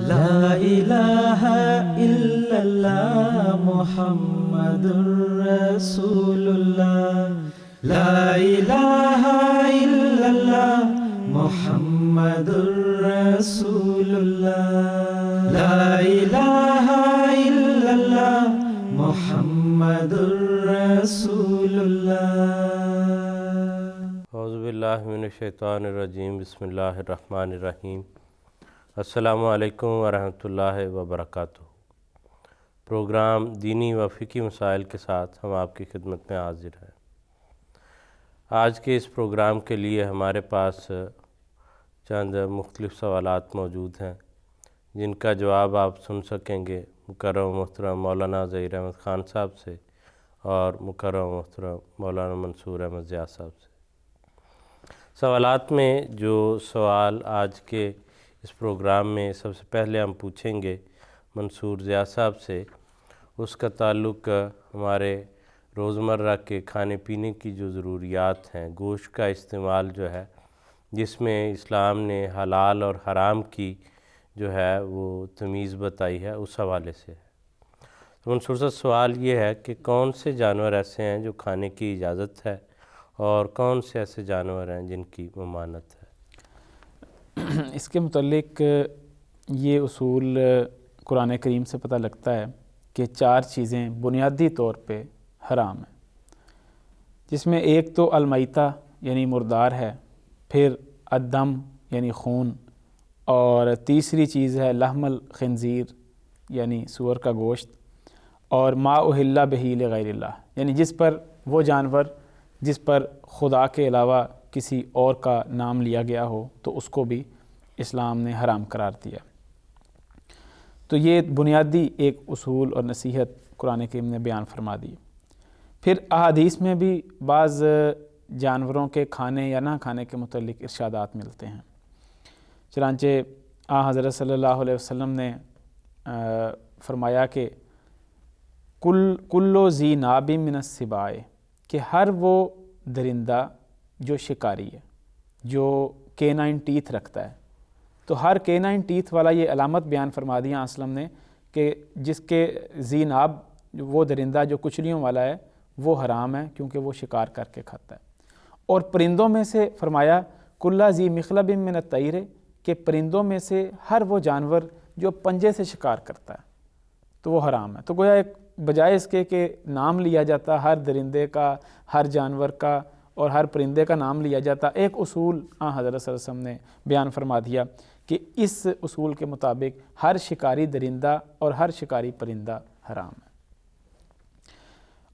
لا الہ الا اللہ محمد رسول اللہ، لا الہ الا اللہ محمد رسول اللہ، لا الہ الا اللہ محمد رسول اللہ۔ اعوذ باللہ من الشیطان الرجیم، بسم اللہ الرحمن الرحیم۔ السلام علیکم ورحمۃ اللہ وبرکاتہ۔ پروگرام دینی و فقہی مسائل کے ساتھ ہم آپ کی خدمت میں حاضر ہیں۔ آج کے اس پروگرام کے لیے ہمارے پاس چند مختلف سوالات موجود ہیں جن کا جواب آپ سن سکیں گے مکرم محترم مولانا ظہیر احمد خان صاحب سے اور مکرم محترم مولانا منصور احمد ضیاء صاحب سے۔ سوالات میں جو سوال آج کے اس پروگرام میں سب سے پہلے ہم پوچھیں گے منصور ضیاء صاحب سے، اس کا تعلق ہمارے روزمرہ کے کھانے پینے کی جو ضروریات ہیں، گوشت کا استعمال جو ہے، جس میں اسلام نے حلال اور حرام کی جو ہے وہ تمیز بتائی ہے، اس حوالے سے ہے۔ تو منصور صاحب، سوال یہ ہے کہ کون سے جانور ایسے ہیں جو کھانے کی اجازت ہے اور کون سے ایسے جانور ہیں جن کی ممانعت ہے؟ اس کے متعلق یہ اصول قرآن کریم سے پتہ لگتا ہے کہ 4 چیزیں بنیادی طور پہ حرام ہیں، جس میں ایک تو المیتہ یعنی مردار ہے، پھر الدم یعنی خون، اور تیسری چیز ہے لحم الخنزیر یعنی سور کا گوشت، اور ما اہل بہ لغیر اللہ یعنی جس پر وہ جانور جس پر خدا کے علاوہ کسی اور کا نام لیا گیا ہو تو اس کو بھی اسلام نے حرام قرار دیا۔ تو یہ بنیادی ایک اصول اور نصیحت قرآن کریم نے بیان فرما دی۔ پھر احادیث میں بھی بعض جانوروں کے کھانے یا نہ کھانے کے متعلق ارشادات ملتے ہیں۔ چنانچہ حضرت صلی اللہ علیہ وسلم نے فرمایا کہ کل ذی ناب من السباع، کہ ہر وہ درندہ جو شکاری ہے، جو کینائن ٹیتھ رکھتا ہے، تو ہر کینائن ٹیتھ والا یہ علامت بیان فرما دی اسلم نے کہ جس کے ذی ناب وہ درندہ جو کچلیوں والا ہے وہ حرام ہے، کیونکہ وہ شکار کر کے کھاتا ہے۔ اور پرندوں میں سے فرمایا کلّ ذی مخلب من الطیر، کہ پرندوں میں سے ہر وہ جانور جو پنجے سے شکار کرتا ہے تو وہ حرام ہے۔ تو گویا ایک بجائے اس کے کہ نام لیا جاتا ہر درندے کا، ہر جانور کا اور ہر پرندے کا نام لیا جاتا، ایک اصول حضرت صلی اللہ علیہ وسلم نے بیان فرما دیا کہ اس اصول کے مطابق ہر شکاری درندہ اور ہر شکاری پرندہ حرام ہے۔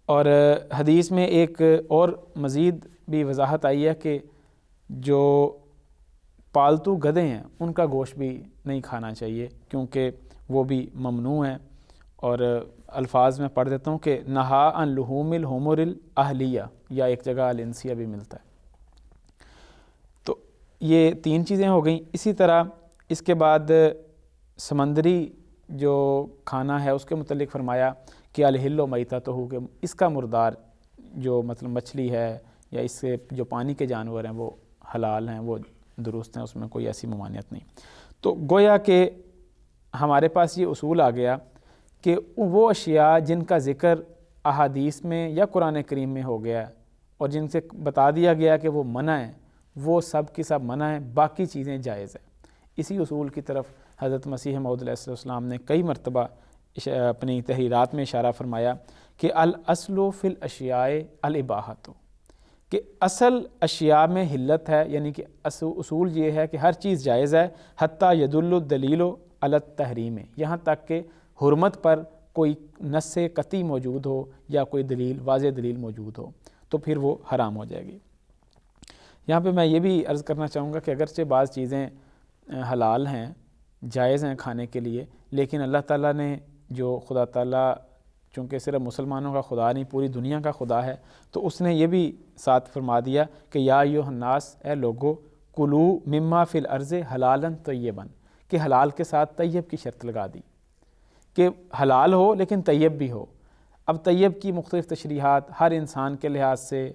اور حدیث میں ایک اور مزید بھی وضاحت آئی ہے کہ جو پالتو گدھے ہیں ان کا گوشت بھی نہیں کھانا چاہیے، کیونکہ وہ بھی ممنوع ہیں۔ اور الفاظ میں پڑھ دیتا ہوں کہ نہا عن لحوم الحمر الاہلیہ، یا ایک جگہ الانسیہ بھی ملتا ہے۔ تو یہ 3 چیزیں ہو گئیں۔ اسی طرح اس کے بعد سمندری جو کھانا ہے اس کے متعلق فرمایا کہ الحل میتۃ، کہ اس کا مردار جو مطلب مچھلی ہے یا اس سے جو پانی کے جانور ہیں وہ حلال ہیں، وہ درست ہیں، اس میں کوئی ایسی ممانعت نہیں۔ تو گویا کہ ہمارے پاس یہ اصول آ گیا کہ وہ اشیاء جن کا ذکر احادیث میں یا قرآن کریم میں ہو گیا ہے اور جن سے بتا دیا گیا کہ وہ منع ہے، وہ سب کی سب منع ہیں، باقی چیزیں جائز ہیں۔ اسی اصول کی طرف حضرت مسیح موعود علیہ السلام نے کئی مرتبہ اپنی تحریرات میں اشارہ فرمایا کہ الاصل فی الاشیاء الاباحۃ، کہ اصل اشیاء میں حلت ہے، یعنی کہ اصول یہ ہے کہ ہر چیز جائز ہے، حتیٰ یدل الدلیل علی التحریم، یہاں تک کہ حرمت پر کوئی نص قطعی موجود ہو یا کوئی دلیل واضح دلیل موجود ہو تو پھر وہ حرام ہو جائے گی۔ یہاں پہ میں یہ بھی عرض کرنا چاہوں گا کہ اگرچہ بعض چیزیں حلال ہیں، جائز ہیں کھانے کے لیے، لیکن اللہ تعالیٰ نے جو خدا تعالیٰ چونکہ صرف مسلمانوں کا خدا نہیں پوری دنیا کا خدا ہے، تو اس نے یہ بھی ساتھ فرما دیا کہ یا ایھا الناس، اے لوگو، کلوا مما فی الارض حلالا طیبا، کہ حلال کے ساتھ طیب کی شرط لگا دی کہ حلال ہو لیکن طیب بھی ہو۔ اب طیب کی مختلف تشریحات ہر انسان کے لحاظ سے،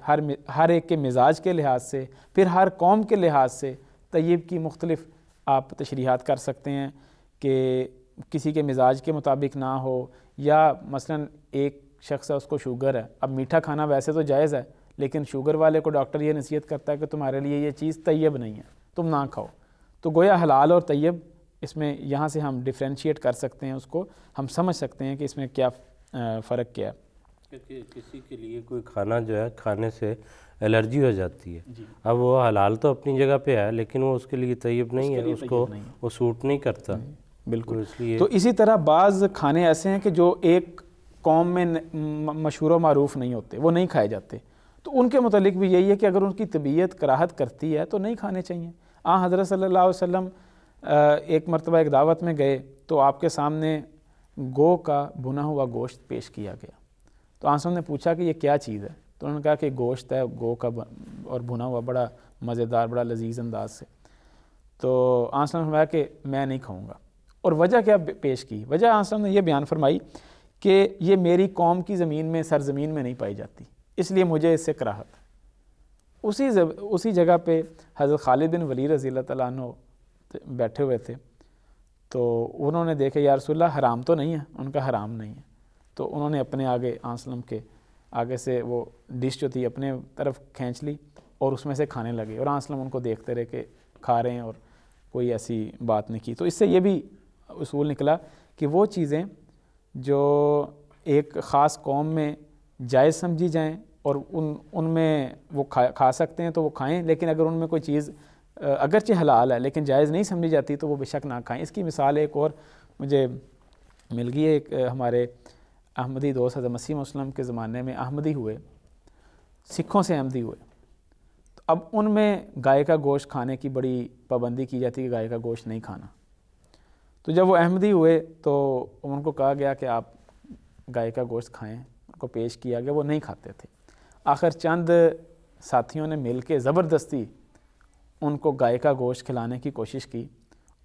ہر ایک کے مزاج کے لحاظ سے، پھر ہر قوم کے لحاظ سے طیب کی مختلف آپ تشریحات کر سکتے ہیں کہ کسی کے مزاج کے مطابق نہ ہو، یا مثلاً ایک شخص ہے اس کو شوگر ہے، اب میٹھا کھانا ویسے تو جائز ہے لیکن شوگر والے کو ڈاکٹر یہ نصیحت کرتا ہے کہ تمہارے لیے یہ چیز طیب نہیں ہے، تم نہ کھاؤ. تو گویا حلال اور طیب اس میں یہاں سے ہم ڈیفرینشیٹ کر سکتے ہیں، اس کو ہم سمجھ سکتے ہیں کہ اس میں کیا فرق کیا ہے. کسی کے لیے کوئی کھانا جو ہے کھانے سے الرجی ہو جاتی ہے، اب وہ حلال تو اپنی جگہ پہ ہے لیکن وہ اس کے لیے طیب نہیں ہے، اس کو وہ سوٹ نہیں کرتا. بالکل. اس لیے تو اسی طرح بعض کھانے ایسے ہیں کہ جو ایک قوم میں مشہور و معروف نہیں ہوتے، وہ نہیں کھائے جاتے، تو ان کے متعلق بھی یہی ہے کہ اگر ان کی طبیعت کراہت کرتی ہے تو نہیں کھانے چاہیے. حضرت صلی اللہ علیہ وسلم ایک مرتبہ ایک دعوت میں گئے تو آپ کے سامنے گو کا بھنا ہوا گوشت پیش کیا گیا. تو آنسر نے پوچھا کہ یہ کیا چیز ہے؟ تو انہوں نے کہا کہ گوشت ہے گو کا اور بھنا ہوا، بڑا مزیدار، بڑا لذیذ انداز سے. تو آنسر نے فرمایا کہ میں نہیں کھاؤں گا. اور وجہ کیا پیش کی؟ وجہ آنسر نے یہ بیان فرمائی کہ یہ میری قوم کی زمین میں، سرزمین میں نہیں پائی جاتی، اس لیے مجھے اس سے کراہت. اسی جگہ پہ حضرت خالد بن ولید رضی اللہ تعالیٰ عنہ بیٹھے ہوئے تھے، تو انہوں نے دیکھا یا رسول اللہ حرام تو نہیں ہے؟ ان کا حرام نہیں ہے. تو انہوں نے اپنے آگے آنسلم کے آگے سے وہ ڈش جو تھی اپنے طرف کھینچ لی اور اس میں سے کھانے لگے، اور آنسلم ان کو دیکھتے رہے کہ کھا رہے ہیں اور کوئی ایسی بات نہیں کی. تو اس سے یہ بھی اصول نکلا کہ وہ چیزیں جو ایک خاص قوم میں جائز سمجھی جائیں اور ان میں وہ کھا سکتے ہیں تو وہ کھائیں، لیکن اگر ان میں کوئی چیز اگرچہ حلال ہے لیکن جائز نہیں سمجھی جاتی تو وہ بے شک نہ کھائیں. اس کی مثال ایک اور مجھے مل گئی ہے. ایک ہمارے احمدی دوست حضرت مسیح مسلم کے زمانے میں احمدی ہوئے، سکھوں سے احمدی ہوئے. تو اب ان میں گائے کا گوشت کھانے کی بڑی پابندی کی جاتی کہ گائے کا گوشت نہیں کھانا. تو جب وہ احمدی ہوئے تو ان کو کہا گیا کہ آپ گائے کا گوشت کھائیں، ان کو پیش کیا گیا، وہ نہیں کھاتے تھے. آخر چند ساتھیوں نے مل کے زبردستی ان کو گائے کا گوشت کھلانے کی کوشش کی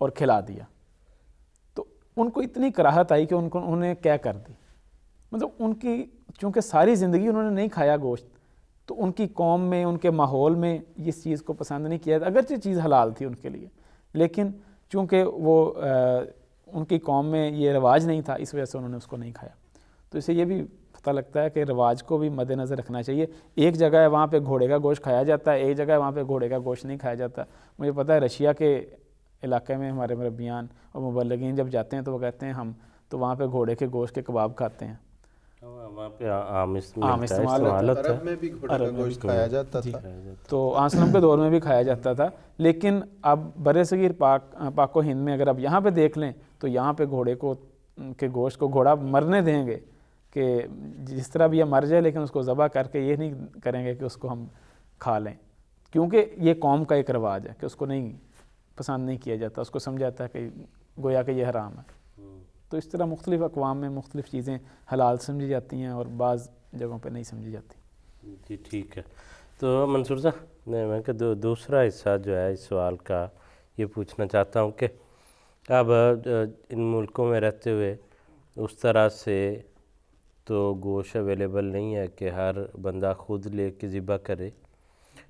اور کھلا دیا. تو ان کو اتنی کراہت آئی کہ انہوں نے کیا کر دی، مطلب ان کی چونکہ ساری زندگی انہوں نے نہیں کھایا گوشت، تو ان کی قوم میں، ان کے ماحول میں اس چیز کو پسند نہیں کیا. اگرچہ چیز حلال تھی ان کے لیے لیکن چونکہ وہ ان کی قوم میں یہ رواج نہیں تھا، اس وجہ سے انہوں نے اس کو نہیں کھایا. تو اسے یہ بھی پتہ لگتا ہے کہ رواج کو بھی مد نظر رکھنا چاہیے. ایک جگہ ہے وہاں پہ گھوڑے کا گوشت کھایا جاتا ہے، ایک جگہ ہے وہاں پہ گھوڑے کا گوشت نہیں کھایا جاتا. مجھے پتہ ہے رشیا کے علاقے میں ہمارے مربیان اور مبلغین جب جاتے ہیں تو وہ کہتے ہیں ہم تو وہاں پہ گھوڑے کے گوشت کے کباب کھاتے ہیں. وہاں پہ عام استعمال ہوتا ہے. عرب میں بھی گھوڑے کا گوشت کھایا جاتا تھا. تو آنسلم کے دور میں بھی کھایا جاتا تھا، لیکن اب برصغیر پاک و ہند میں اگر اب یہاں پہ دیکھ لیں تو یہاں پہ گھوڑے کے گوشت کو گھوڑا مرنے دیں گے کہ جس طرح بھی یہ مر جائے، لیکن اس کو ذبح کر کے یہ نہیں کریں گے کہ اس کو ہم کھا لیں، کیونکہ یہ قوم کا ایک رواج ہے کہ اس کو نہیں پسند نہیں کیا جاتا، اس کو سمجھا جاتا ہے کہ گویا کہ یہ حرام ہے. تو اس طرح مختلف اقوام میں مختلف چیزیں حلال سمجھی جاتی ہیں اور بعض جگہوں پہ نہیں سمجھی جاتی. جی ٹھیک ہے. تو منصور صاحب میں کہ دوسرا حصہ جو ہے اس سوال کا یہ پوچھنا چاہتا ہوں کہ اب ان ملکوں میں رہتے ہوئے اس طرح سے تو گوشت اویلیبل نہیں ہے کہ ہر بندہ خود لے کے ذبح کرے،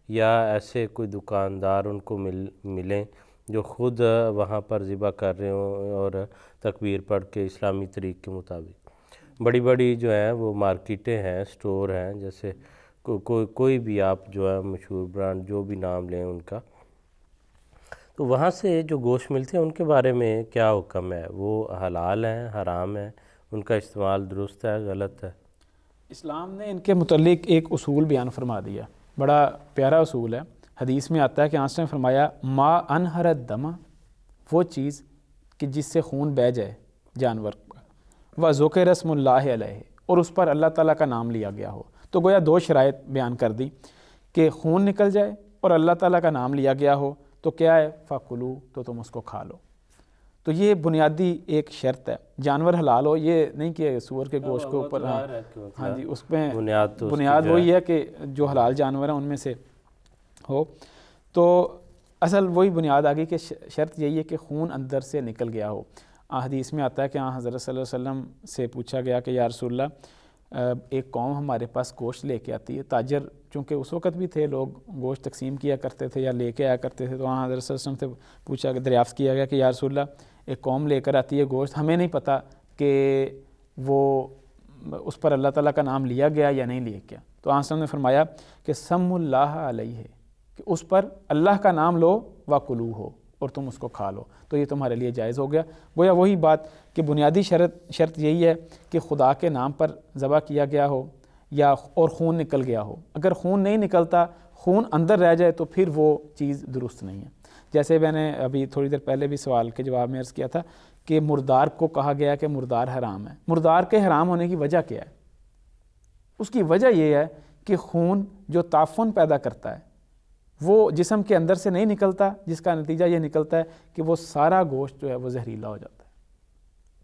یا ایسے کوئی دکاندار ان کو ملیں جو خود وہاں پر ذبح کر رہے ہوں اور تکبیر پڑھ کے اسلامی طریق کے مطابق. بڑی جو ہیں وہ مارکیٹیں ہیں، سٹور ہیں، جیسے کوئی بھی آپ جو ہے مشہور برانڈ جو بھی نام لیں ان کا، تو وہاں سے جو گوشت ملتے ہیں ان کے بارے میں کیا حکم ہے؟ وہ حلال ہیں، حرام ہیں، ان کا استعمال درست ہے، غلط ہے؟ اسلام نے ان کے متعلق ایک اصول بیان فرما دیا، بڑا پیارا اصول ہے. حدیث میں آتا ہے کہ آنسر نے فرمایا ما انہر الدم، وہ چیز کہ جس سے خون بہہ جائے جانور کا، و ذکر اسم اللہ علیہ، اور اس پر اللہ تعالیٰ کا نام لیا گیا ہو. تو گویا دو شرائط بیان کر دی کہ خون نکل جائے اور اللہ تعالیٰ کا نام لیا گیا ہو تو کیا ہے فَکُلُوا، تو تم اس کو کھا لو. تو یہ بنیادی ایک شرط ہے. جانور حلال ہو، یہ نہیں کہ سور کے گوشت کے اوپر، ہاں جی، اس پہ بنیاد وہی ہے کہ جو حلال جانور ہیں ان میں سے ہو. تو اصل وہی بنیاد آگی کہ شرط یہی ہے کہ خون اندر سے نکل گیا ہو. حدیث میں آتا ہے کہ حضرت صلی اللہ علیہ وسلم سے پوچھا گیا کہ یا رسول اللہ ایک قوم ہمارے پاس گوشت لے کے آتی ہے. تاجر چونکہ اس وقت بھی تھے، لوگ گوشت تقسیم کیا کرتے تھے یا لے کے آیا کرتے تھے، تو وہاں حضرت صلی اللہ علیہ وسلم سے پوچھا، دریافت کیا گیا کہ یا رسول اللہ ایک قوم لے کر آتی ہے گوشت، ہمیں نہیں پتہ کہ وہ اس پر اللہ تعالیٰ کا نام لیا گیا یا نہیں لیا گیا، تو آن صلی اللہ نے فرمایا کہ سم اللہ علیہ، کہ اس پر اللہ کا نام لو وَکُلُوہ ہو اور تم اس کو کھا لو، تو یہ تمہارے لیے جائز ہو گیا۔ گویا وہی بات کہ بنیادی شرط یہی ہے کہ خدا کے نام پر ذبح کیا گیا ہو یا اور خون نکل گیا ہو۔ اگر خون نہیں نکلتا، خون اندر رہ جائے تو پھر وہ چیز درست نہیں ہے۔ جیسے میں نے ابھی تھوڑی دیر پہلے بھی سوال کے جواب میں عرض کیا تھا کہ مردار کو کہا گیا کہ مردار حرام ہے۔ مردار کے حرام ہونے کی وجہ کیا ہے؟ اس کی وجہ یہ ہے کہ خون جو تعفن پیدا کرتا ہے وہ جسم کے اندر سے نہیں نکلتا، جس کا نتیجہ یہ نکلتا ہے کہ وہ سارا گوشت جو ہے وہ زہریلا ہو جاتا ہے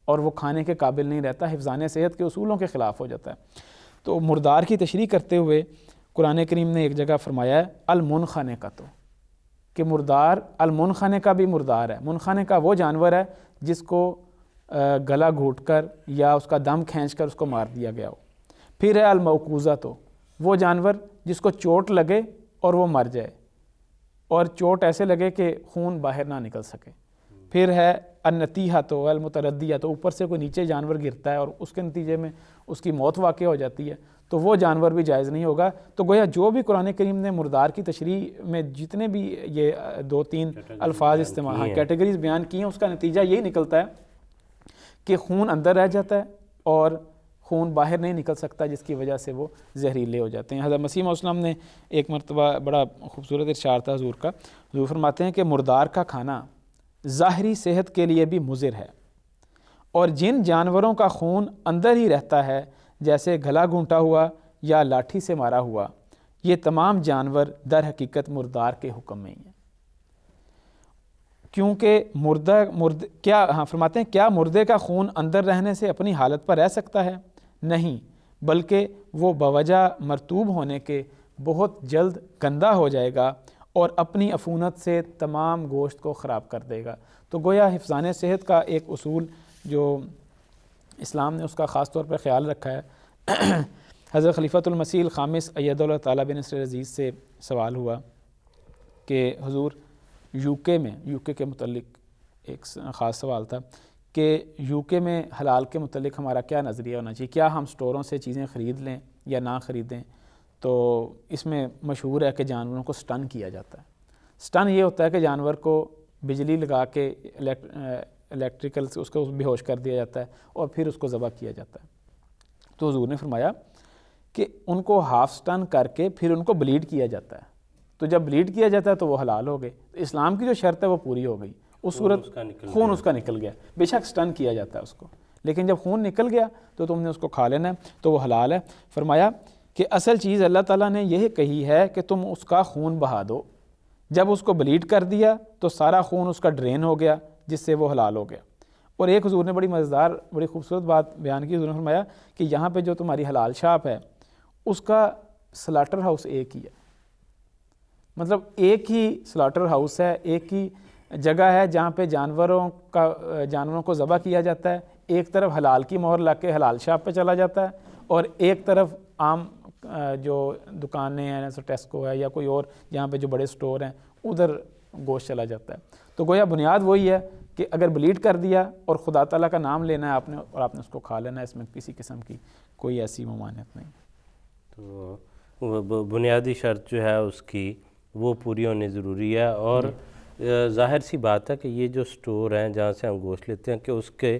اور وہ کھانے کے قابل نہیں رہتا، حفظان صحت کے اصولوں کے خلاف ہو جاتا ہے۔ تو مردار کی تشریح کرتے ہوئے قرآن کریم نے ایک جگہ فرمایا ہے المنخنقہ کا، تو کہ مردار المنخنقہ بھی مردار ہے۔ منخنقہ وہ جانور ہے جس کو گلا گھونٹ کر یا اس کا دم کھینچ کر اس کو مار دیا گیا ہو۔ پھر ہے الموقوذہ، تو وہ جانور جس کو چوٹ لگے اور وہ مر جائے، اور چوٹ ایسے لگے کہ خون باہر نہ نکل سکے۔ پھر ہے النتیحہ، تو المتردیہ، تو اوپر سے کوئی نیچے جانور گرتا ہے اور اس کے نتیجے میں اس کی موت واقع ہو جاتی ہے، تو وہ جانور بھی جائز نہیں ہوگا۔ تو گویا جو بھی قرآن کریم نے مردار کی تشریح میں جتنے بھی یہ 2-3 الفاظ استعمال کیٹیگریز بیان کی ہیں، اس کا نتیجہ یہی نکلتا ہے کہ خون اندر رہ جاتا ہے اور خون باہر نہیں نکل سکتا، جس کی وجہ سے وہ زہریلے ہو جاتے ہیں۔ حضرت مسیح علیہ السلام نے ایک مرتبہ بڑا خوبصورت ارشاد تھا حضور کا، حضور فرماتے ہیں کہ مردار کا کھانا ظاہری صحت کے لیے بھی مضر ہے، اور جن جانوروں کا خون اندر ہی رہتا ہے جیسے گلا گھونٹا ہوا یا لاٹھی سے مارا ہوا، یہ تمام جانور در حقیقت مردار کے حکم میں ہی ہیں۔ کیونکہ فرماتے ہیں کیا مردے کا خون اندر رہنے سے اپنی حالت پر رہ سکتا ہے؟ نہیں، بلکہ وہ بوجہ مرطوب ہونے کے بہت جلد گندا ہو جائے گا اور اپنی عفونت سے تمام گوشت کو خراب کر دے گا۔ تو گویا حفظان صحت کا ایک اصول جو اسلام نے اس کا خاص طور پر خیال رکھا ہے۔ حضرت خلیفۃ المسیح الخامس ایدہ اللہ تعالیٰ بنصر عزیز سے سوال ہوا کہ حضور یو کے کے متعلق ایک خاص سوال تھا کہ یو کے میں حلال کے متعلق ہمارا کیا نظریہ ہونا چاہیے، کیا ہم سٹوروں سے چیزیں خرید لیں یا نہ خریدیں؟ تو اس میں مشہور ہے کہ جانوروں کو سٹن کیا جاتا ہے۔ سٹن یہ ہوتا ہے کہ جانور کو بجلی لگا کے الیکٹریکل سے اس کو بے ہوش کر دیا جاتا ہے اور پھر اس کو ذبح کیا جاتا ہے۔ تو حضور نے فرمایا کہ ان کو ہاف سٹن کر کے پھر ان کو بلیڈ کیا جاتا ہے، تو جب بلیڈ کیا جاتا ہے تو وہ حلال ہو گئے۔ اسلام کی جو شرط ہے وہ پوری ہو گئی، اس صورت خون اس کا نکل گیا، بے شک سٹن کیا جاتا ہے اس کو، لیکن جب خون نکل گیا تو تم نے اس کو کھا لینا ہے، تو وہ حلال ہے۔ فرمایا کہ اصل چیز اللہ تعالیٰ نے یہ کہی ہے کہ تم اس کا خون بہا دو، جب اس کو بلیڈ کر دیا تو سارا خون اس کا ڈرین ہو گیا، جس سے وہ حلال ہو گیا۔ اور ایک حضور نے بڑی مزیدار بڑی خوبصورت بات بیان کی، حضور نے فرمایا کہ یہاں پہ جو تمہاری حلال شاپ ہے اس کا سلاٹر ہاؤس ایک ہی ہے، مطلب ایک ہی سلاٹر ہاؤس ہے، ایک ہی جگہ ہے جہاں پہ جانوروں کو ذبح کیا جاتا ہے۔ ایک طرف حلال کی مہر لگ کے حلال شاپ پہ چلا جاتا ہے اور ایک طرف عام جو دکانیں ہیں جیسے ٹیسکو ہے یا کوئی اور جہاں پہ جو بڑے سٹور ہیں ادھر گوشت چلا جاتا ہے۔ تو گویا بنیاد وہی ہے کہ اگر بلیڈ کر دیا اور خدا تعالیٰ کا نام لینا ہے آپ نے اور آپ نے اس کو کھا لینا ہے، اس میں کسی قسم کی کوئی ایسی ممانعت نہیں۔ تو بنیادی شرط جو ہے اس کی وہ پوری ہونی ضروری ہے، اور ظاہر سی بات ہے کہ یہ جو سٹور ہیں جہاں سے ہم گوشت لیتے ہیں کہ اس کے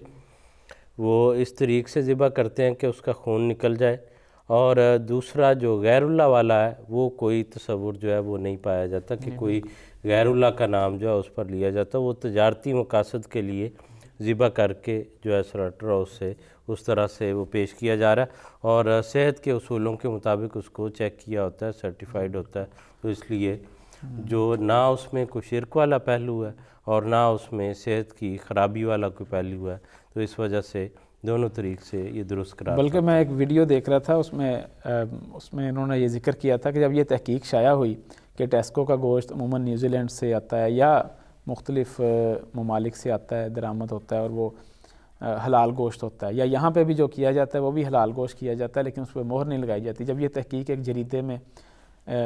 وہ اس طریق سے ذبح کرتے ہیں کہ اس کا خون نکل جائے، اور دوسرا جو غیر اللہ والا ہے وہ کوئی تصور جو ہے وہ نہیں پایا جاتا کہ کوئی غیر اللہ کا نام جو ہے اس پر لیا جاتا، وہ تجارتی مقاصد کے لیے ذبح کر کے جو ہے سلاٹر ہاؤس سے اس طرح سے وہ پیش کیا جا رہا ہے، اور صحت کے اصولوں کے مطابق اس کو چیک کیا ہوتا ہے، سرٹیفائیڈ ہوتا ہے، تو اس لیے جو نہ اس میں کوئی شرک والا پہلو ہے اور نہ اس میں صحت کی خرابی والا کوئی پہلو ہے، تو اس وجہ سے دونوں طریق سے یہ درست قرار۔ بلکہ میں ایک ویڈیو دیکھ رہا تھا، اس میں انہوں نے یہ ذکر کیا تھا کہ جب یہ تحقیق شائع ہوئی کہ ٹیسکو کا گوشت عموماً نیوزی لینڈ سے آتا ہے یا مختلف ممالک سے آتا ہے، درآمد ہوتا ہے اور وہ حلال گوشت ہوتا ہے، یا یہاں پہ بھی جو کیا جاتا ہے وہ بھی حلال گوشت کیا جاتا ہے لیکن اس پہ مہر نہیں لگائی جاتی۔ جب یہ تحقیق ایک جریدے میں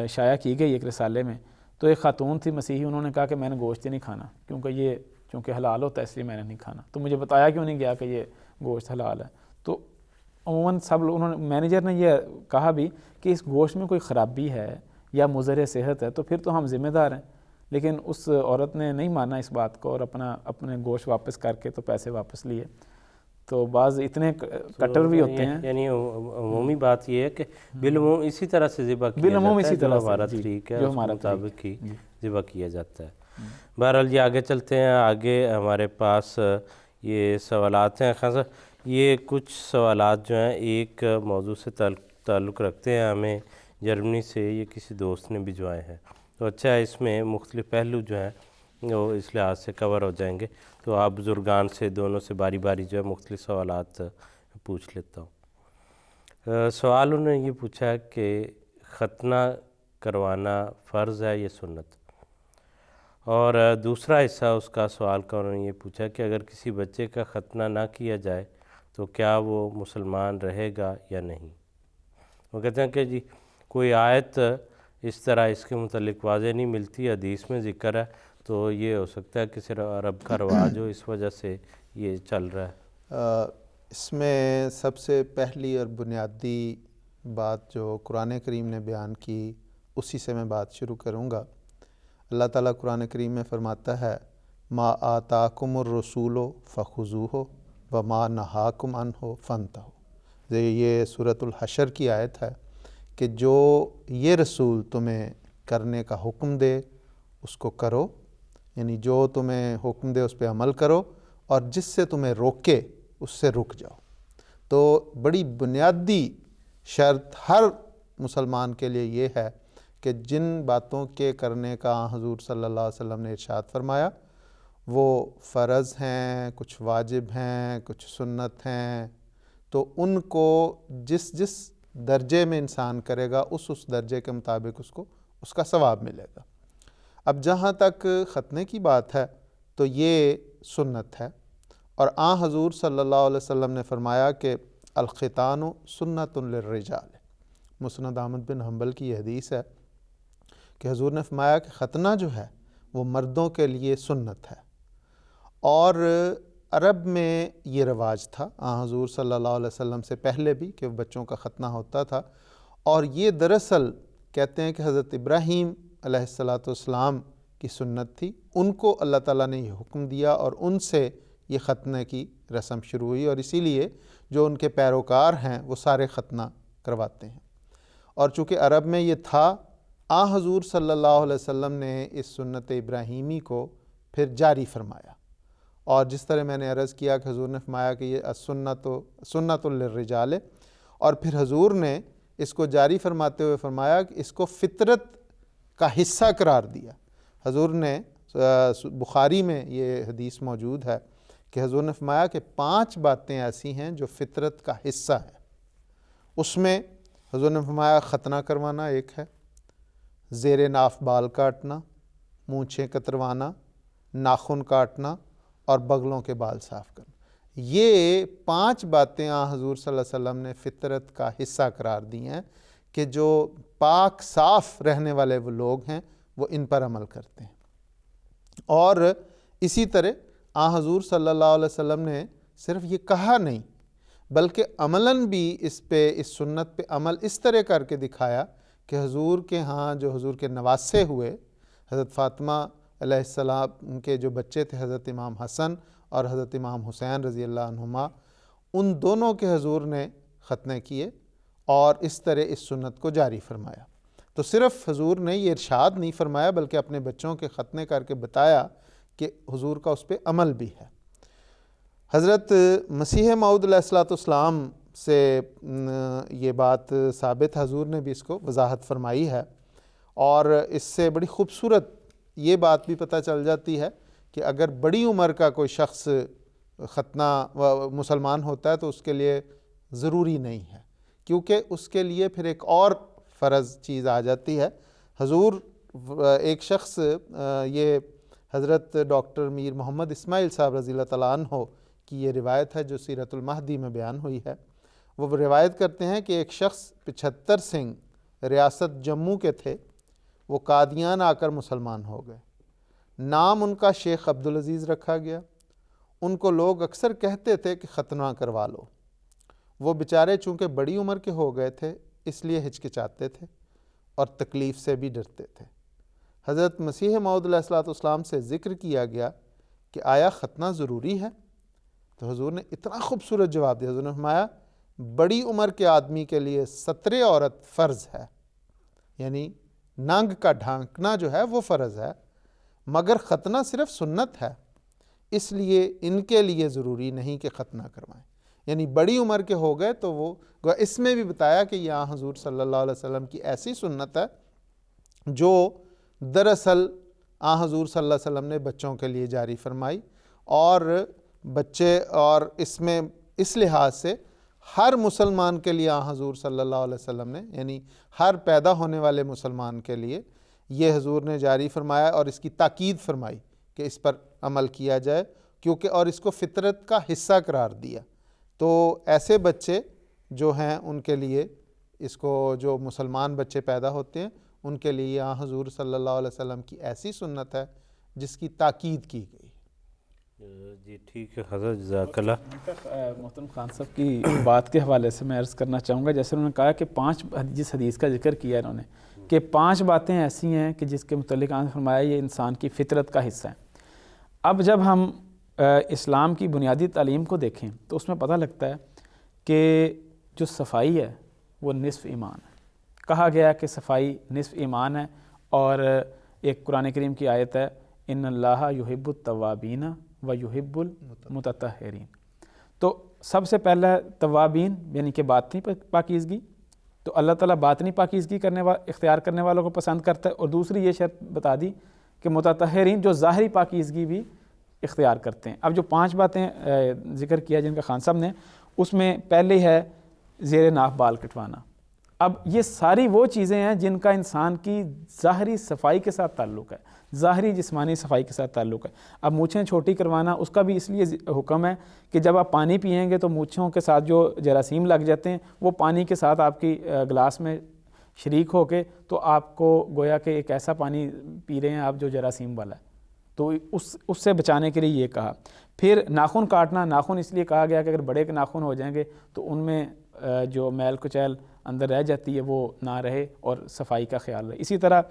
شائع کی گئی، ایک رسالے میں، تو ایک خاتون تھی مسیحی، انہوں نے کہا کہ میں نے گوشت ہی نہیں کھانا کیونکہ یہ چونکہ حلال ہوتا ہے اس لیے میں نے نہیں کھانا. تو مجھے بتایا کیوں نہیں گیا کہ یہ گوشت حلال ہے؟ تو عموماً سب لوگ انہوں نے مینیجر نے یہ کہا بھی کہ اس گوشت میں کوئی خرابی ہے یا مضر صحت ہے تو پھر تو ہم ذمہ دار ہیں. لیکن اس عورت نے نہیں مانا اس بات کو اور اپنے گوشت واپس کر کے تو پیسے واپس لیے. تو بعض اتنے کٹر بھی ہوتے ہیں. یعنی عمومی بات یہ ہے کہ بالعموم اسی طرح سے ذبح کیا جاتا ہے جو ہمارا طریق ہے اس کے مطابق ہی ذبح کیا جاتا ہے. بہرحال یہ آگے چلتے ہیں. آگے ہمارے پاس یہ سوالات ہیں. خاصا یہ کچھ سوالات جو ہیں ایک موضوع سے تعلق رکھتے ہیں. ہمیں جرمنی سے یہ کسی دوست نے بھجوائے ہیں. تو اچھا ہے اس میں مختلف پہلو جو ہیں وہ اس لحاظ سے کور ہو جائیں گے. تو آپ بزرگان سے دونوں سے باری باری جو ہے مختلف سوالات پوچھ لیتا ہوں. سوال انہوں نے یہ پوچھا ہے کہ ختنہ کروانا فرض ہے یا سنت؟ اور دوسرا حصہ اس کا سوال کا انہوں نے یہ پوچھا کہ اگر کسی بچے کا ختنہ نہ کیا جائے تو کیا وہ مسلمان رہے گا یا نہیں؟ وہ کہتے ہیں کہ جی کوئی آیت اس طرح اس کے متعلق واضح نہیں ملتی، حدیث میں ذکر ہے، تو یہ ہو سکتا ہے کہ صرف عرب کا رواج ہو اس وجہ سے یہ چل رہا ہے. اس میں سب سے پہلی اور بنیادی بات جو قرآن کریم نے بیان کی اسی سے میں بات شروع کروں گا. اللہ تعالیٰ قرآن کریم میں فرماتا ہے ما آتاکم الرسول فخذوہ وما نہاکم عنہ فانتہوا. یہ سورۃ الحشر کی آیت ہے کہ جو یہ رسول تمہیں کرنے کا حکم دے اس کو کرو، یعنی جو تمہیں حکم دے اس پہ عمل کرو، اور جس سے تمہیں روکے اس سے رک جاؤ. تو بڑی بنیادی شرط ہر مسلمان کے لیے یہ ہے کہ جن باتوں کے کرنے کا حضور صلی اللہ علیہ وسلم نے ارشاد فرمایا وہ فرض ہیں، کچھ واجب ہیں، کچھ سنت ہیں، تو ان کو جس جس درجے میں انسان کرے گا اس درجے کے مطابق اس کو اس کا ثواب ملے گا. اب جہاں تک ختنے کی بات ہے تو یہ سنت ہے، اور حضور صلی اللہ علیہ وسلم نے فرمایا کہ الختان سنت للرجال. مسند احمد بن حنبل کی یہ حدیث ہے کہ حضور نے فرمایا کہ ختنہ جو ہے وہ مردوں کے لیے سنت ہے. اور عرب میں یہ رواج تھا حضور صلی اللہ علیہ وسلم سے پہلے بھی کہ بچوں کا ختنہ ہوتا تھا. اور یہ دراصل کہتے ہیں کہ حضرت ابراہیم علیہ السلام کی سنت تھی. ان کو اللہ تعالیٰ نے یہ حکم دیا اور ان سے یہ ختنہ کی رسم شروع ہوئی، اور اسی لیے جو ان کے پیروکار ہیں وہ سارے ختنہ کرواتے ہیں. اور چونکہ عرب میں یہ تھا حضور صلی اللہ علیہ وسلم نے اس سنت ابراہیمی کو پھر جاری فرمایا. اور جس طرح میں نے عرض کیا کہ حضور نے فرمایا کہ یہ سنت للرجال، اور پھر حضور نے اس کو جاری فرماتے ہوئے فرمایا کہ اس کو فطرت کا حصہ قرار دیا. حضور نے بخاری میں یہ حدیث موجود ہے کہ حضور نے فرمایا کہ 5 باتیں ایسی ہیں جو فطرت کا حصہ ہے. اس میں حضور نے فرمایا ختنہ کروانا ایک ہے، زیر ناف بال کاٹنا، مونچھیں کتروانا، ناخن کاٹنا اور بغلوں کے بال صاف کرنا. یہ 5 باتیں حضور صلی اللہ علیہ وسلم نے فطرت کا حصہ قرار دی ہیں کہ جو پاک صاف رہنے والے وہ لوگ ہیں وہ ان پر عمل کرتے ہیں. اور اسی طرح حضور صلی اللہ علیہ وسلم نے صرف یہ کہا نہیں بلکہ عملاً بھی اس سنت پہ عمل اس طرح کر کے دکھایا کہ حضور کے ہاں جو حضور کے نواسے ہوئے حضرت فاطمہ علیہ السلام کے جو بچے تھے حضرت امام حسن اور حضرت امام حسین رضی اللہ عنہما، ان دونوں کے حضور نے ختنے کیے اور اس طرح اس سنت کو جاری فرمایا. تو صرف حضور نے یہ ارشاد نہیں فرمایا بلکہ اپنے بچوں کے ختنے کر کے بتایا کہ حضور کا اس پہ عمل بھی ہے. حضرت مسیح موعود علیہ السلام سے یہ بات ثابت، حضور نے بھی اس کو وضاحت فرمائی ہے، اور اس سے بڑی خوبصورت یہ بات بھی پتہ چل جاتی ہے کہ اگر بڑی عمر کا کوئی شخص ختنہ مسلمان ہوتا ہے تو اس کے لیے ضروری نہیں ہے، کیونکہ اس کے لیے پھر ایک اور فرض چیز آ جاتی ہے. حضور ایک شخص، یہ حضرت ڈاکٹر میر محمد اسماعیل صاحب رضی اللہ تعالیٰ عنہ کی یہ روایت ہے جو سیرت المہدی میں بیان ہوئی ہے. وہ روایت کرتے ہیں کہ ایک شخص 75 سنگھ ریاست جموں کے تھے، وہ قادیان آ کر مسلمان ہو گئے. نام ان کا شیخ عبدالعزیز رکھا گیا۔ ان کو لوگ اکثر کہتے تھے کہ ختنہ کروا لو۔ وہ بیچارے چونکہ بڑی عمر کے ہو گئے تھے اس لیے ہچکچاتے تھے اور تکلیف سے بھی ڈرتے تھے۔ حضرت مسیح موعود علیہ الصلوۃ والسلام سے ذکر کیا گیا کہ آیا ختنہ ضروری ہے؟ تو حضور نے اتنا خوبصورت جواب دیا۔ حضور نے فرمایا بڑی عمر کے آدمی کے لیے ستر عورت فرض ہے، یعنی ننگ کا ڈھانکنا جو ہے وہ فرض ہے، مگر ختنہ صرف سنت ہے، اس لیے ان کے لیے ضروری نہیں کہ ختنہ کروائیں۔ یعنی بڑی عمر کے ہو گئے تو وہ اس میں بھی بتایا کہ یہاں حضور صلی اللہ علیہ وسلم کی ایسی سنت ہے جو دراصل حضور صلی اللہ علیہ وسلم نے بچوں کے لیے جاری فرمائی، اور بچے اور اس میں اس لحاظ سے ہر مسلمان کے لیے حضور صلی اللہ علیہ وسلم نے، یعنی ہر پیدا ہونے والے مسلمان کے لیے یہ حضور نے جاری فرمایا اور اس کی تاکید فرمائی کہ اس پر عمل کیا جائے، کیونکہ اور اس کو فطرت کا حصہ قرار دیا۔ تو ایسے بچے جو ہیں ان کے لیے اس کو، جو مسلمان بچے پیدا ہوتے ہیں ان کے لیے حضور صلی اللہ علیہ وسلم کی ایسی سنت ہے جس کی تاکید کی گئی۔ جی ٹھیک ہے حضرت، جزاک اللہ۔ محترم خان صاحب کی بات کے حوالے سے میں عرض کرنا چاہوں گا، جیسے انہوں نے کہا کہ جس حدیث کا ذکر کیا انہوں نے کہ 5 باتیں ایسی ہیں کہ جس کے متعلق آپ نے فرمایا یہ انسان کی فطرت کا حصہ ہے۔ اب جب ہم اسلام کی بنیادی تعلیم کو دیکھیں تو اس میں پتہ لگتا ہے کہ جو صفائی ہے وہ نصف ایمان ہے۔ کہا گیا کہ صفائی نصف ایمان ہے، اور ایک قرآن کریم کی آیت ہے ان اللہ یحب التوابین و یحب المتطہرین۔ تو سب سے پہلا توابین یعنی کہ باطنی پاکیزگی، تو اللہ تعالیٰ باطنی پاکیزگی اختیار کرنے والوں کو پسند کرتا ہے، اور دوسری یہ شرط بتا دی کہ متطہرین جو ظاہری پاکیزگی بھی اختیار کرتے ہیں۔ اب جو 5 باتیں ذکر کیا جن کا خان صاحب نے، اس میں پہلے ہے زیر ناف بال کٹوانا۔ اب یہ ساری وہ چیزیں ہیں جن کا انسان کی ظاہری صفائی کے ساتھ تعلق ہے، ظاہری جسمانی صفائی کے ساتھ تعلق ہے۔ اب مونچھیں چھوٹی کروانا اس کا بھی اس لیے حکم ہے کہ جب آپ پانی پئیں گے تو مونچھوں کے ساتھ جو جراثیم لگ جاتے ہیں وہ پانی کے ساتھ آپ کی گلاس میں شریک ہو کے تو آپ کو گویا کہ ایک ایسا پانی پی رہے ہیں آپ جو جراثیم والا ہے، تو اس سے بچانے کے لیے یہ کہا۔ پھر ناخن کاٹنا، ناخن اس لیے کہا گیا کہ اگر بڑے کے ناخن ہو جائیں گے تو ان میں جو میل کچیل اندر رہ جاتی ہے وہ نہ رہے اور صفائی کا خیال رہے۔ اسی طرح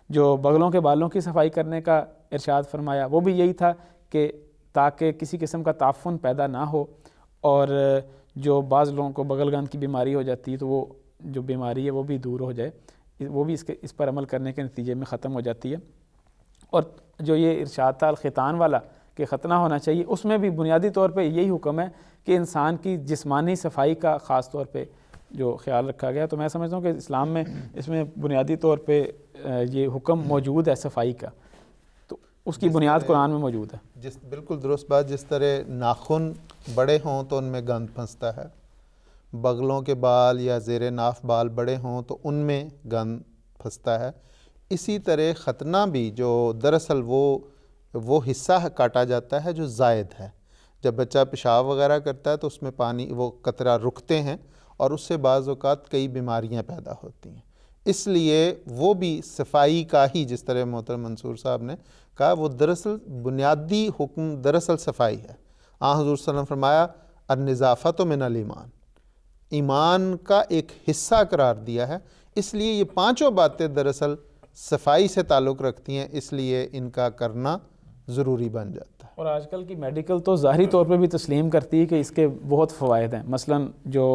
جو بغلوں کے بالوں کی صفائی کرنے کا ارشاد فرمایا وہ بھی یہی تھا کہ تاکہ کسی قسم کا تعفن پیدا نہ ہو، اور جو بعض لوگوں کو بغل گند کی بیماری ہو جاتی ہے تو وہ جو بیماری ہے وہ بھی دور ہو جائے، وہ بھی اس پر عمل کرنے کے نتیجے میں ختم ہو جاتی ہے۔ اور جو یہ ارشاد تھا الختان والا کہ ختنہ ہونا چاہیے، اس میں بھی بنیادی طور پہ یہی حکم ہے کہ انسان کی جسمانی صفائی کا خاص طور پہ جو خیال رکھا گیا۔ تو میں سمجھتا ہوں کہ اسلام میں اس میں بنیادی طور پہ یہ حکم موجود ہے صفائی کا، تو اس کی بنیاد قرآن میں موجود ہے۔ بالکل درست بات، جس طرح ناخن بڑے ہوں تو ان میں گند پھنستا ہے، بغلوں کے بال یا زیر ناف بال بڑے ہوں تو ان میں گند پھنستا ہے، اسی طرح ختنہ بھی جو دراصل وہ حصہ کاٹا جاتا ہے جو زائد ہے۔ جب بچہ پیشاب وغیرہ کرتا ہے تو اس میں پانی وہ قطرہ رکتے ہیں اور اس سے بعض اوقات کئی بیماریاں پیدا ہوتی ہیں، اس لیے وہ بھی صفائی کا ہی، جس طرح محترم منصور صاحب نے کہا، وہ دراصل بنیادی حکم دراصل صفائی ہے۔ حضور صلی اللہ علیہ وسلم فرمایا النظافۃ من الایمان، ایمان کا ایک حصہ قرار دیا ہے، اس لیے یہ 5 باتیں دراصل صفائی سے تعلق رکھتی ہیں، اس لیے ان کا کرنا ضروری بن جاتا ہے۔ اور آج کل کی میڈیکل تو ظاہری طور پہ بھی تسلیم کرتی ہے کہ اس کے بہت فوائد ہیں۔ مثلا جو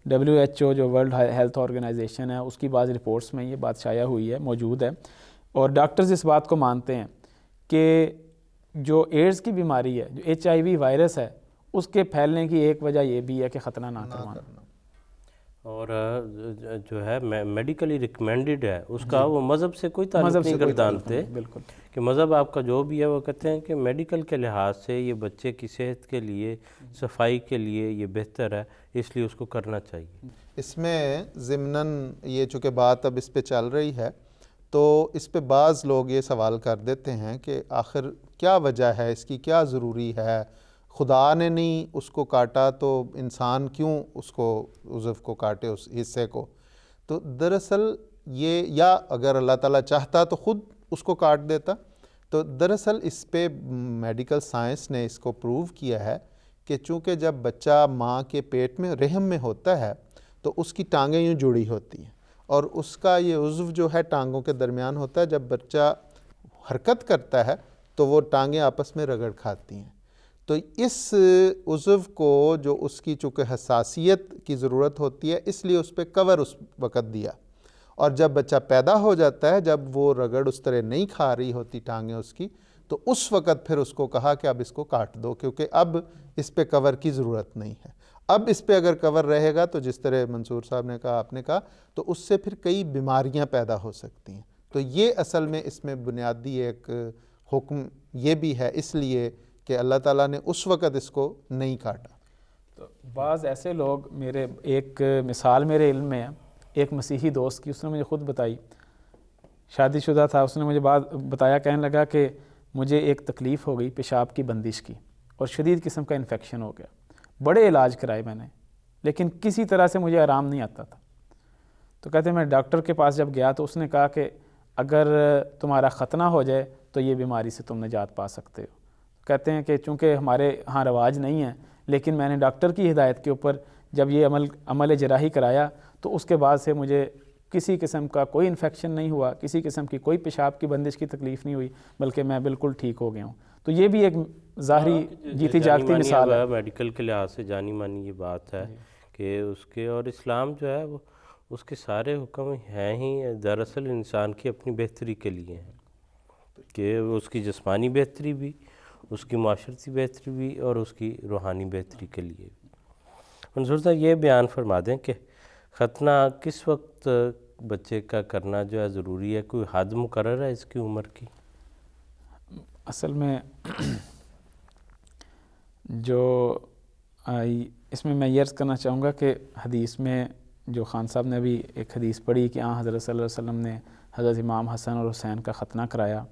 WHO جو ورلڈ ہیلتھ آرگنائزیشن ہے اس کی بعض رپورٹس میں یہ بات شائع ہوئی ہے، موجود ہے، اور ڈاکٹرز اس بات کو مانتے ہیں کہ جو ایڈز کی بیماری ہے، جو HIV وائرس ہے، اس کے پھیلنے کی ایک وجہ یہ بھی ہے کہ ختنہ نہ کروانا، اور جو ہے میڈیکلی ریکمینڈڈ ہے اس کا وہ مذہب سے کوئی تعلق نہیں گردانتے، بالکل، کہ مذہب آپ کا جو بھی ہے وہ کہتے ہیں کہ میڈیکل کے لحاظ سے یہ بچے کی صحت کے لیے، صفائی کے لیے یہ بہتر ہے، اس لیے اس کو کرنا چاہیے۔ اس میں ضمناً یہ چونکہ بات اب اس پہ چل رہی ہے تو اس پہ بعض لوگ یہ سوال کر دیتے ہیں کہ آخر کیا وجہ ہے اس کی، کیا ضروری ہے، خدا نے نہیں اس کو کاٹا تو انسان کیوں اس کو عضو کو کاٹے، اس حصے کو؟ تو دراصل یہ، یا اگر اللہ تعالیٰ چاہتا تو خود اس کو کاٹ دیتا، تو دراصل اس پہ میڈیکل سائنس نے اس کو پروو کیا ہے کہ چونکہ جب بچہ ماں کے پیٹ میں رحم میں ہوتا ہے تو اس کی ٹانگیں یوں جڑی ہوتی ہیں اور اس کا یہ عضو جو ہے ٹانگوں کے درمیان ہوتا ہے. جب بچہ حرکت کرتا ہے تو وہ ٹانگیں آپس میں رگڑ کھاتی ہیں. تو اس عضو کو جو اس کی چونکہ حساسیت کی ضرورت ہوتی ہے اس لیے اس پہ کور اس وقت دیا, اور جب بچہ پیدا ہو جاتا ہے جب وہ رگڑ اس طرح نہیں کھا رہی ہوتی ٹانگیں اس کی, تو اس وقت پھر اس کو کہا کہ اب اس کو کاٹ دو کیونکہ اب اس پہ کور کی ضرورت نہیں ہے. اب اس پہ اگر کور رہے گا تو جس طرح منصور صاحب نے کہا, آپ نے کہا, تو اس سے پھر کئی بیماریاں پیدا ہو سکتی ہیں. تو یہ اصل میں اس میں بنیادی ایک حکم یہ بھی ہے اس لیے کہ اللہ تعالیٰ نے اس وقت اس کو نہیں کاٹا. تو بعض ایسے لوگ, میرے ایک مثال میرے علم میں ہے, ایک مسیحی دوست کی, اس نے مجھے خود بتائی, شادی شدہ تھا, اس نے مجھے بات بتایا, کہنے لگا کہ مجھے ایک تکلیف ہو گئی پیشاب کی بندش کی اور شدید قسم کا انفیکشن ہو گیا. بڑے علاج کرائے میں نے لیکن کسی طرح سے مجھے آرام نہیں آتا تھا. تو کہتے ہیں میں ڈاکٹر کے پاس جب گیا تو اس نے کہا کہ اگر تمہارا ختنہ ہو جائے تو یہ بیماری سے تم نجات پا سکتے ہو. کہتے ہیں کہ چونکہ ہمارے ہاں رواج نہیں ہے, لیکن میں نے ڈاکٹر کی ہدایت کے اوپر جب یہ عمل جراحی کرایا تو اس کے بعد سے مجھے کسی قسم کا کوئی انفیکشن نہیں ہوا, کسی قسم کی کوئی پیشاب کی بندش کی تکلیف نہیں ہوئی, بلکہ میں بالکل ٹھیک ہو گیا ہوں. تو یہ بھی ایک ظاہری جیتی جاگتی مثال ہے. میڈیکل کے لحاظ سے جانی مانی یہ بات ہے کہ اس کے, اور اسلام جو ہے وہ اس کے سارے حکم ہیں ہی دراصل انسان کی اپنی بہتری کے لیے ہیں, کہ اس کی جسمانی بہتری بھی, اس کی معاشرتی بہتری بھی, اور اس کی روحانی بہتری کے لیے بھی. منصور صاحب یہ بیان فرما دیں کہ ختنہ کس وقت بچے کا کرنا جو ہے ضروری ہے, کوئی حد مقرر ہے اس کی عمر کی؟ اصل میں جو اس میں یہ عرض کرنا چاہوں گا کہ حدیث میں جو خان صاحب نے ابھی ایک حدیث پڑھی کہ حضرت صلی اللہ علیہ وسلم نے حضرت امام حسن اور حسین کا ختنہ کرایا,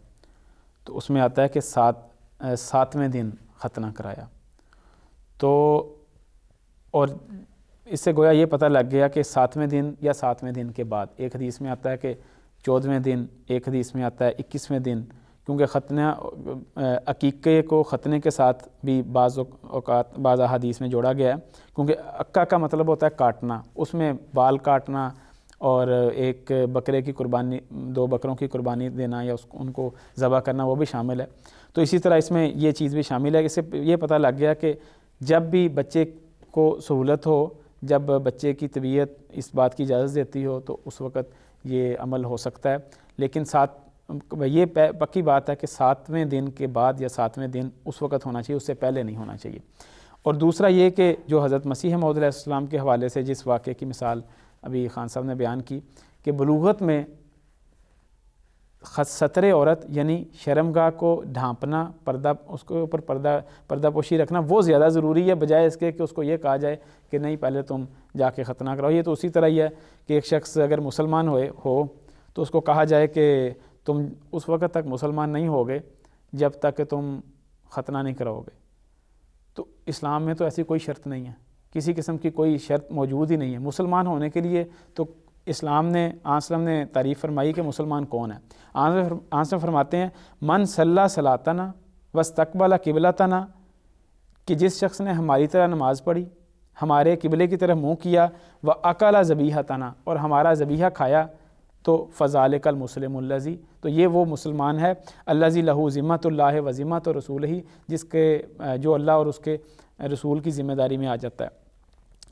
تو اس میں آتا ہے کہ ساتویں دن ختنہ کرایا. تو اور اس سے گویا یہ پتہ لگ گیا کہ 7ویں دن یا 7ویں دن کے بعد. ایک حدیث میں آتا ہے کہ 14ویں دن, ایک حدیث میں آتا ہے 21ویں دن, کیونکہ ختنہ عقیقے کو ختنے کے ساتھ بھی بعض اوقات بعض احادیث میں جوڑا گیا ہے, کیونکہ عقہ کا مطلب ہوتا ہے کاٹنا, اس میں بال کاٹنا اور ایک بکرے کی قربانی, 2 بکروں کی قربانی دینا یا ان کو ذبح کرنا وہ بھی شامل ہے. تو اسی طرح اس میں یہ چیز بھی شامل ہے. اس سے یہ پتہ لگ گیا کہ جب بھی بچے کو سہولت ہو, جب بچے کی طبیعت اس بات کی اجازت دیتی ہو, تو اس وقت یہ عمل ہو سکتا ہے. لیکن یہ پکی بات ہے کہ 7ویں دن کے بعد یا 7ویں دن اس وقت ہونا چاہیے, اس سے پہلے نہیں ہونا چاہیے. اور دوسرا یہ کہ جو حضرت مسیح موعود علیہ السلام کے حوالے سے جس واقعے کی مثال ابھی خان صاحب نے بیان کی کہ بلوغت میں ستر عورت یعنی شرمگاہ کو ڈھانپنا, پردہ, اس کے اوپر پردہ پوشی رکھنا وہ زیادہ ضروری ہے بجائے اس کے کہ اس کو یہ کہا جائے کہ نہیں پہلے تم جا کے ختنہ کراؤ. یہ تو اسی طرح ہی ہے کہ ایک شخص اگر مسلمان ہو تو اس کو کہا جائے کہ تم اس وقت تک مسلمان نہیں ہوگے جب تک کہ تم ختنہ نہیں کراؤ گے. تو اسلام میں تو ایسی کوئی شرط نہیں ہے, کسی قسم کی کوئی شرط موجود ہی نہیں ہے مسلمان ہونے کے لیے. تو اسلام نے آنسلم نے تعریف فرمائی کہ مسلمان کون ہے. آنسلم فرماتے ہیں من صلی صلاتنا واستقبل قبلتنا, کہ جس شخص نے ہماری طرح نماز پڑھی, ہمارے قبلے کی طرف منہ کیا, واکل ذبیحتنا, اور ہمارا ذبیحہ کھایا, تو فذالک المسلم الذی, تو یہ وہ مسلمان ہے الذی لہ ذمۃ اللہ و ذمۃ رسولہ, جس کے جو اللہ اور اس کے رسول کی ذمہ داری میں آ جاتا ہے.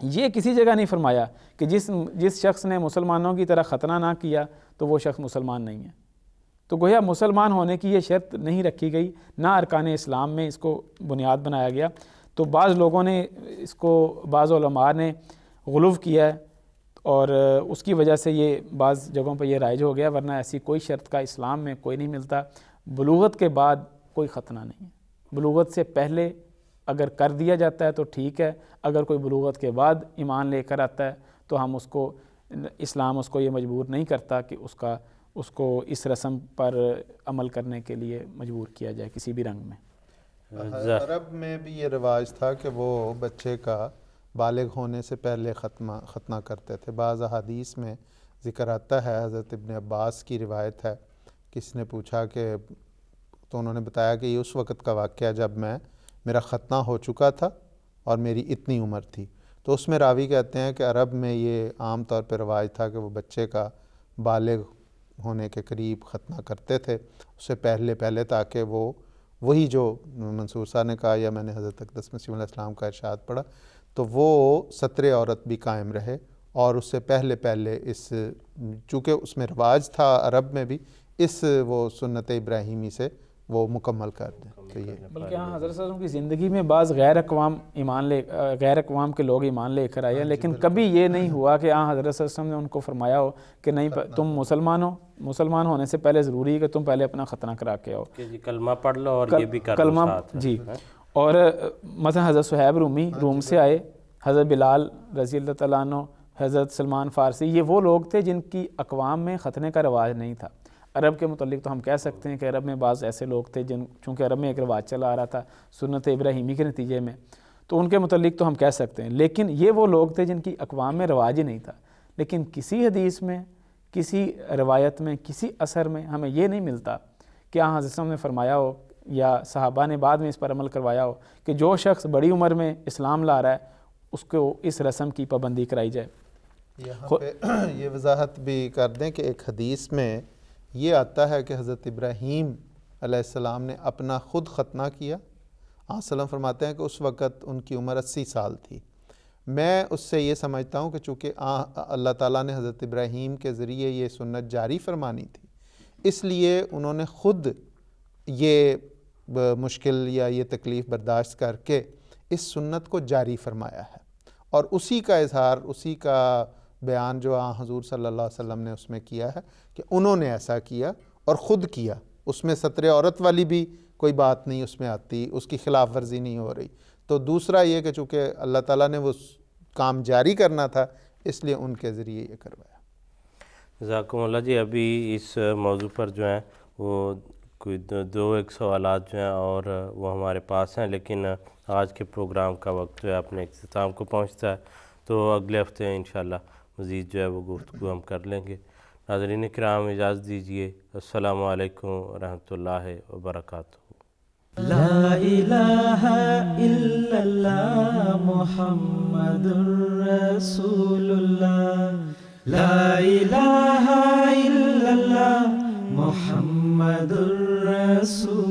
یہ کسی جگہ نہیں فرمایا کہ جس شخص نے مسلمانوں کی طرح ختنہ نہ کیا تو وہ شخص مسلمان نہیں ہے. تو گویا مسلمان ہونے کی یہ شرط نہیں رکھی گئی, نہ ارکان اسلام میں اس کو بنیاد بنایا گیا. تو بعض لوگوں نے اس کو, بعض علماء نے غلو کیا ہے اور اس کی وجہ سے یہ بعض جگہوں پہ یہ رائج ہو گیا, ورنہ ایسی کوئی شرط کا اسلام میں کوئی نہیں ملتا. بلوغت کے بعد کوئی ختنہ نہیں ہے, بلوغت سے پہلے اگر کر دیا جاتا ہے تو ٹھیک ہے, اگر کوئی بلوغت کے بعد ایمان لے کر آتا ہے تو ہم اس کو, اسلام اس کو یہ مجبور نہیں کرتا کہ اس کو اس رسم پر عمل کرنے کے لیے مجبور کیا جائے کسی بھی رنگ میں. عرب میں بھی یہ رواج تھا کہ وہ بچے کا بالغ ہونے سے پہلے ختنہ کرتے تھے. بعض احادیث میں ذکر آتا ہے, حضرت ابن عباس کی روایت ہے, کسی نے پوچھا کہ تو انہوں نے بتایا کہ یہ اس وقت کا واقعہ جب میرا ختنہ ہو چکا تھا اور میری اتنی عمر تھی۔ تو اس میں راوی کہتے ہیں کہ عرب میں یہ عام طور پہ رواج تھا کہ وہ بچے کا بالغ ہونے کے قریب ختنہ کرتے تھے اس سے پہلے تاکہ وہی جو منصور صاحب نے کہا یا میں نے حضرت اقدس مسیح علیہ السلام کا ارشاد پڑھا تو وہ ستر عورت بھی قائم رہے، اور اس سے پہلے اس چونکہ اس میں رواج تھا عرب میں بھی اس وہ سنت ابراہیمی سے وہ مکمل کر دیں۔ تو یہ بلکہ ہاں حضرت صلی اللہ علیہ وسلم کی زندگی میں بعض غیر اقوام کے لوگ ایمان لے کر آئے ہیں، لیکن کبھی یہ نہیں ہوا کہ ہاں حضرت صلی اللہ علیہ وسلم نے ان کو فرمایا ہو کہ نہیں تم مسلمان ہونے سے پہلے ضروری ہے کہ تم پہلے اپنا ختنہ کرا کے آؤ، کہ جی کلمہ پڑھ لو اور یہ بھی کر لو ساتھ۔ جی، اور مثلا حضرت صہیب رومی روم سے آئے، حضرت بلال رضی اللہ تعالیٰ عنہ، حضرت سلمان فارسی، یہ وہ لوگ تھے جن کی اقوام میں ختنے کا رواج نہیں تھا۔ عرب کے متعلق تو ہم کہہ سکتے ہیں کہ عرب میں بعض ایسے لوگ تھے چونکہ عرب میں ایک رواج چلا آ رہا تھا سنت ابراہیمی کے نتیجے میں، تو ان کے متعلق تو ہم کہہ سکتے ہیں، لیکن یہ وہ لوگ تھے جن کی اقوام میں رواج ہی نہیں تھا۔ لیکن کسی حدیث میں، کسی روایت میں، کسی اثر میں ہمیں یہ نہیں ملتا کہ حضرت صلی اللہ علیہ وسلم نے فرمایا ہو یا صحابہ نے بعد میں اس پر عمل کروایا ہو کہ جو شخص بڑی عمر میں اسلام لا رہا ہے اس کو اس رسم کی پابندی کرائی جائے۔ یہاں پہ یہ وضاحت بھی کر دیں کہ ایک حدیث میں یہ آتا ہے کہ حضرت ابراہیم علیہ السلام نے اپنا خود ختنہ کیا۔ آن سلام فرماتے ہیں کہ اس وقت ان کی عمر 80 سال تھی۔ میں اس سے یہ سمجھتا ہوں کہ چونکہ اللہ تعالیٰ نے حضرت ابراہیم کے ذریعے یہ سنت جاری فرمانی تھی، اس لیے انہوں نے خود یہ مشکل یا یہ تکلیف برداشت کر کے اس سنت کو جاری فرمایا ہے، اور اسی کا اظہار، اسی کا بیان جو حضور صلی اللہ علیہ وسلم نے اس میں کیا ہے کہ انہوں نے ایسا کیا اور خود کیا، اس میں ستر عورت والی بھی کوئی بات نہیں اس میں آتی، اس کی خلاف ورزی نہیں ہو رہی۔ تو دوسرا یہ کہ چونکہ اللہ تعالیٰ نے وہ کام جاری کرنا تھا اس لیے ان کے ذریعے یہ کروایا۔ جزاکم اللہ جی، ابھی اس موضوع پر جو ہیں وہ کوئی دو ایک سوالات جو ہیں اور وہ ہمارے پاس ہیں، لیکن آج کے پروگرام کا وقت جو ہے اپنے اختتام کو پہنچتا ہے، تو اگلے ہفتے انشاءاللہ مزید جو ہے وہ گفتگو ہم کر لیں گے۔ ناظرین کرام اجازت دیجیے، السلام علیکم ورحمۃ اللہ وبرکاتہ۔ لا الہ الا اللہ محمد رسول اللہ، لا الہ الا اللہ محمد رسول